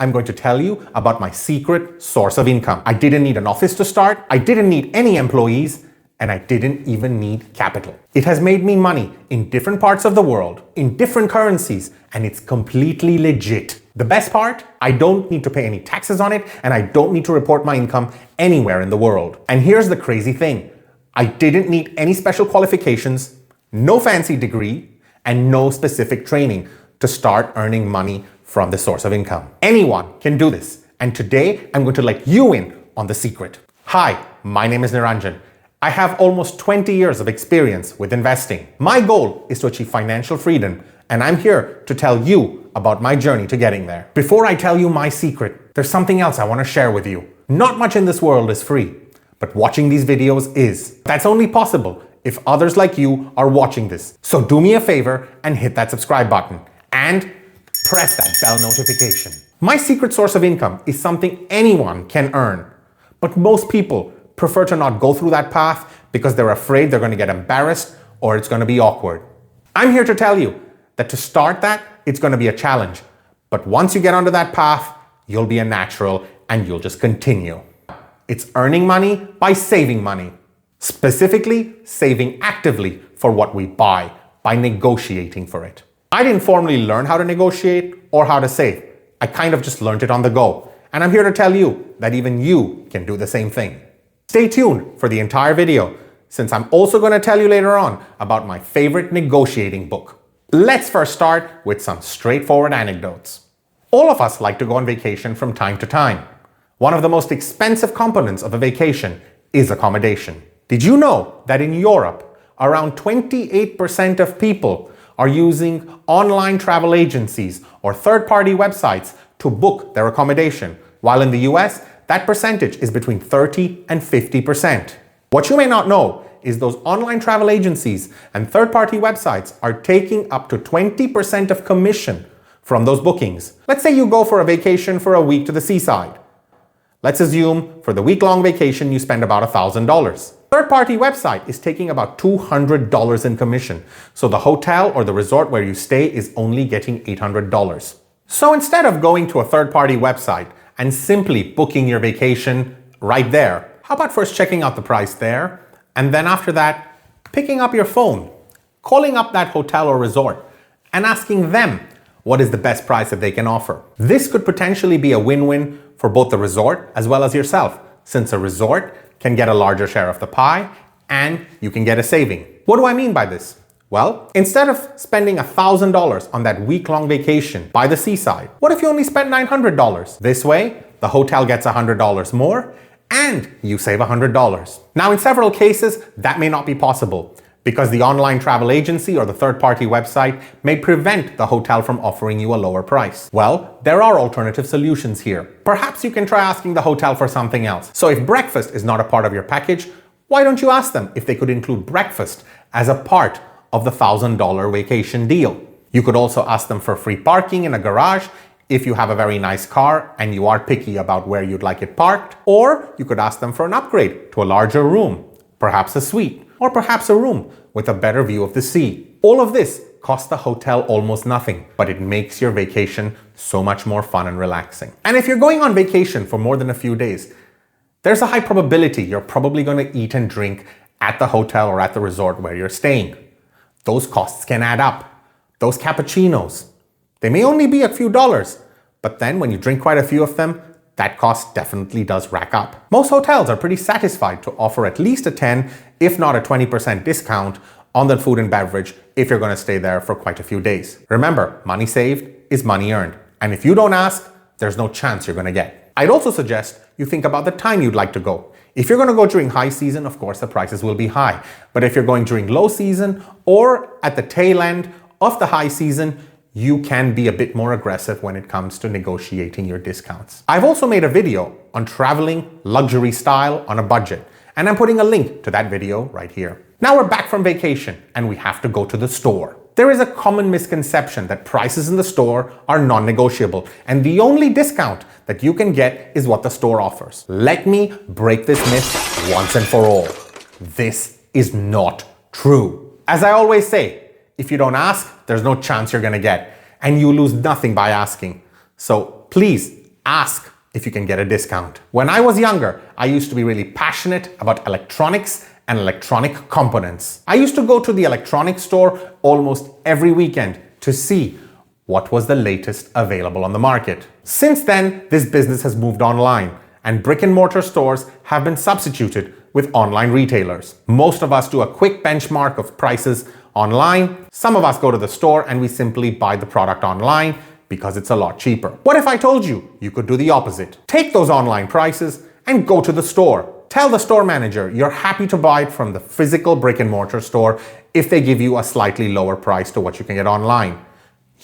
I'm going to tell you about my secret source of income. I didn't need an office to start, I didn't need any employees, and I didn't even need capital. It has made me money in different parts of the world, in different currencies, and it's completely legit. The best part, I don't need to pay any taxes on it, and I don't need to report my income anywhere in the world. And here's the crazy thing. I didn't need any special qualifications, no fancy degree, and no specific training to start earning money from this source of income. Anyone can do this. And today, I'm going to let you in on the secret. Hi, my name is Niranjan. I have almost 20 years of experience with investing. My goal is to achieve financial freedom, and I'm here to tell you about my journey to getting there. Before I tell you my secret, there's something else I want to share with you. Not much in this world is free, but watching these videos is. That's only possible if others like you are watching this. So do me a favor and hit that subscribe button and press that bell notification. My secret source of income is something anyone can earn, but most people prefer to not go through that path because they're afraid they're going to get embarrassed or it's going to be awkward. I'm here to tell you that to start that, it's going to be a challenge. But once you get onto that path, you'll be a natural and you'll just continue. It's earning money by saving money. Specifically, saving actively for what we buy by negotiating for it. I didn't formally learn how to negotiate or how to save. I kind of just learned it on the go. And I'm here to tell you that even you can do the same thing. Stay tuned for the entire video, since I'm also going to tell you later on about my favorite negotiating book. Let's first start with some straightforward anecdotes. All of us like to go on vacation from time to time. One of the most expensive components of a vacation is accommodation. Did you know that in Europe, around 28% of people are using online travel agencies or third-party websites to book their accommodation, while in the US, that percentage is between 30 and 50%. What you may not know is those online travel agencies and third-party websites are taking up to 20% of commission from those bookings. Let's say you go for a vacation for a week to the seaside. Let's assume for the week-long vacation you spend about $1,000. Third-party website is taking about $200 in commission, so the hotel or the resort where you stay is only getting $800. So instead of going to a third-party website and simply booking your vacation right there, how about first checking out the price there, and then after that, picking up your phone, calling up that hotel or resort, and asking them what is the best price that they can offer. This could potentially be a win-win for both the resort as well as yourself, since a resort can get a larger share of the pie and you can get a saving. What do I mean by this? Well, instead of spending $1,000 on that week-long vacation by the seaside, what if you only spent $900? This way, the hotel gets $100 more and you save $100. Now, in several cases, that may not be possible because the online travel agency or the third-party website may prevent the hotel from offering you a lower price. Well, there are alternative solutions here. Perhaps you can try asking the hotel for something else. So if breakfast is not a part of your package, why don't you ask them if they could include breakfast as a part of the $1,000 vacation deal? You could also ask them for free parking in a garage if you have a very nice car and you are picky about where you'd like it parked. Or you could ask them for an upgrade to a larger room, perhaps a suite, or perhaps a room with a better view of the sea. All of this costs the hotel almost nothing, but it makes your vacation so much more fun and relaxing. And if you're going on vacation for more than a few days, there's a high probability you're probably going to eat and drink at the hotel or at the resort where you're staying. Those costs can add up. Those cappuccinos, they may only be a few dollars, but then when you drink quite a few of them, that cost definitely does rack up. Most hotels are pretty satisfied to offer at least a 10, if not a 20% discount on the food and beverage if you're going to stay there for quite a few days. Remember, money saved is money earned. And if you don't ask, there's no chance you're going to get. I'd also suggest you think about the time you'd like to go. If you're going to go during high season, of course, the prices will be high. But if you're going during low season or at the tail end of the high season, you can be a bit more aggressive when it comes to negotiating your discounts. I've also made a video on traveling luxury style on a budget, and I'm putting a link to that video right here. Now we're back from vacation and we have to go to the store. There is a common misconception that prices in the store are non-negotiable and the only discount that you can get is what the store offers. Let me break this myth once and for all. This is not true. As I always say, if you don't ask, there's no chance you're gonna get, and you lose nothing by asking. So please Ask if you can get a discount. When I was younger, I used to be really passionate about electronics and electronic components. I used to go to the electronics store almost every weekend to see what was the latest available on the market. Since then, this business has moved online, and brick and mortar stores have been substituted with online retailers. Most of us do a quick benchmark of prices online. Some of us go to the store and we simply buy the product online because it's a lot cheaper. What if I told you you could do the opposite? Take those online prices and go to the store. Tell the store manager you're happy to buy it from the physical brick and mortar store if they give you a slightly lower price to what you can get online.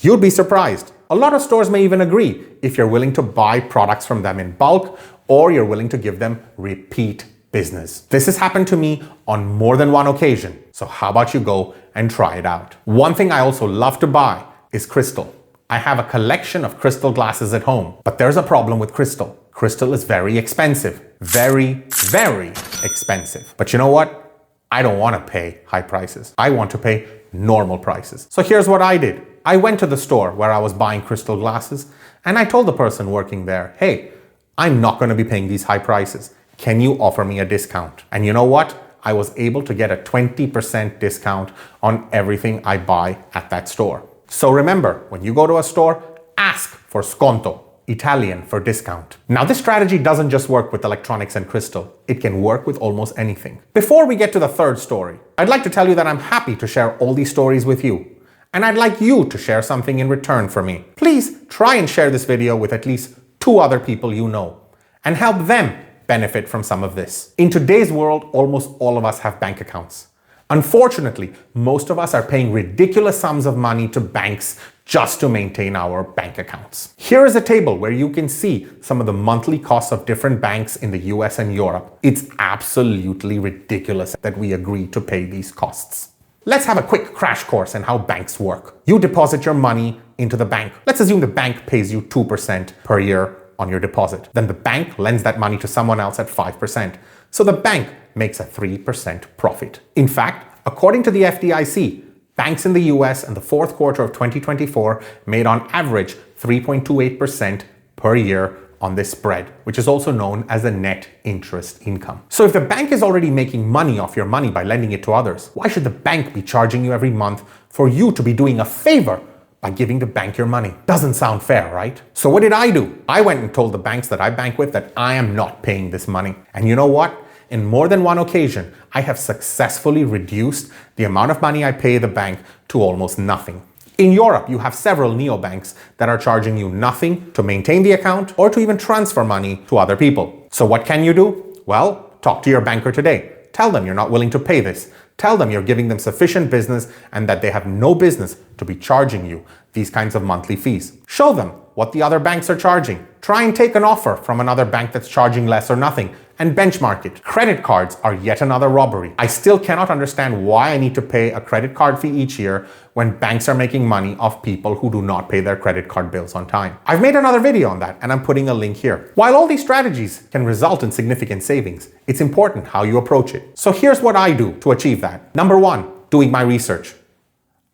You'd be surprised. A lot of stores may even agree if you're willing to buy products from them in bulk or you're willing to give them repeat business. This has happened to me on more than one occasion. So how about you go and try it out? One thing I also love to buy is crystal. I have a collection of crystal glasses at home, but there's a problem with crystal. Crystal is very expensive. Very, very expensive. But you know what? I don't want to pay high prices. I want to pay normal prices. So here's what I did. I went to the store where I was buying crystal glasses and I told the person working there, hey, I'm not going to be paying these high prices. Can you offer me a discount? And you know what? I was able to get a 20% discount on everything I buy at that store. So remember, when you go to a store, ask for sconto, Italian for discount. Now, this strategy doesn't just work with electronics and crystal. It can work with almost anything. Before we get to the third story, I'd like to tell you that I'm happy to share all these stories with you. And I'd like you to share something in return for me. Please try and share this video with at least 2 other people you know and help them benefit from some of this. In today's world, almost all of us have bank accounts. Unfortunately, most of us are paying ridiculous sums of money to banks just to maintain our bank accounts. Here is a table where you can see some of the monthly costs of different banks in the US and Europe. It's absolutely ridiculous that we agree to pay these costs. Let's have a quick crash course in how banks work. You deposit your money into the bank. Let's assume the bank pays you 2% per year on your deposit. Then the bank lends that money to someone else at 5%. So the bank makes a 3% profit. In fact, according to the FDIC, banks in the US in the fourth quarter of 2024 made on average 3.28% per year on this spread, which is also known as the net interest income. So if the bank is already making money off your money by lending it to others, why should the bank be charging you every month for you to be doing a favor by giving the bank your money? Doesn't sound fair, right? So what did I do? I went and told the banks that I bank with that I am not paying this money. And you know what? In more than one occasion, I have successfully reduced the amount of money I pay the bank to almost nothing. In Europe, you have several neobanks that are charging you nothing to maintain the account or to even transfer money to other people. So what can you do? Well, talk to your banker today. Tell them you're not willing to pay this. Tell them you're giving them sufficient business and that they have no business to be charging you these kinds of monthly fees. Show them what the other banks are charging. Try and take an offer from another bank that's charging less or nothing and benchmark it. Credit cards are yet another robbery. I still cannot understand why I need to pay a credit card fee each year when banks are making money off people who do not pay their credit card bills on time. I've made another video on that and I'm putting a link here. While all these strategies can result in significant savings, it's important how you approach it. So here's what I do to achieve that. Number 1, doing my research.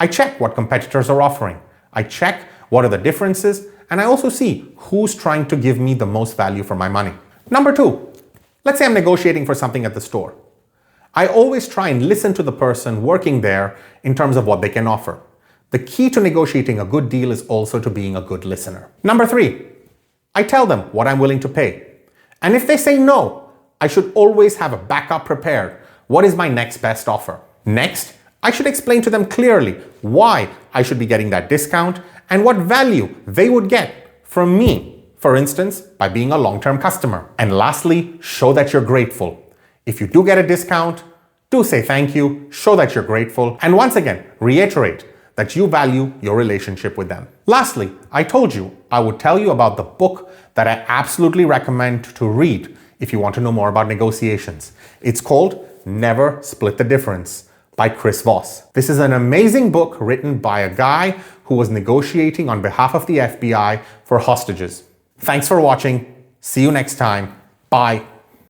I check what competitors are offering. I check what are the differences, and I also see who's trying to give me the most value for my money. Number 2, let's say I'm negotiating for something at the store. I always try and listen to the person working there in terms of what they can offer. The key to negotiating a good deal is also to being a good listener. Number 3, I tell them what I'm willing to pay. And if they say no, I should always have a backup prepared. What is my next best offer? Next, I should explain to them clearly why I should be getting that discount and what value they would get from me, for instance, by being a long-term customer. And lastly, show that you're grateful. If you do get a discount, do say thank you, show that you're grateful, and once again, reiterate that you value your relationship with them. Lastly, I told you I would tell you about the book that I absolutely recommend to read if you want to know more about negotiations. It's called Never Split the Difference by Chris Voss. This is an amazing book written by a guy who was negotiating on behalf of the FBI for hostages. Thanks for watching. See you next time. Bye.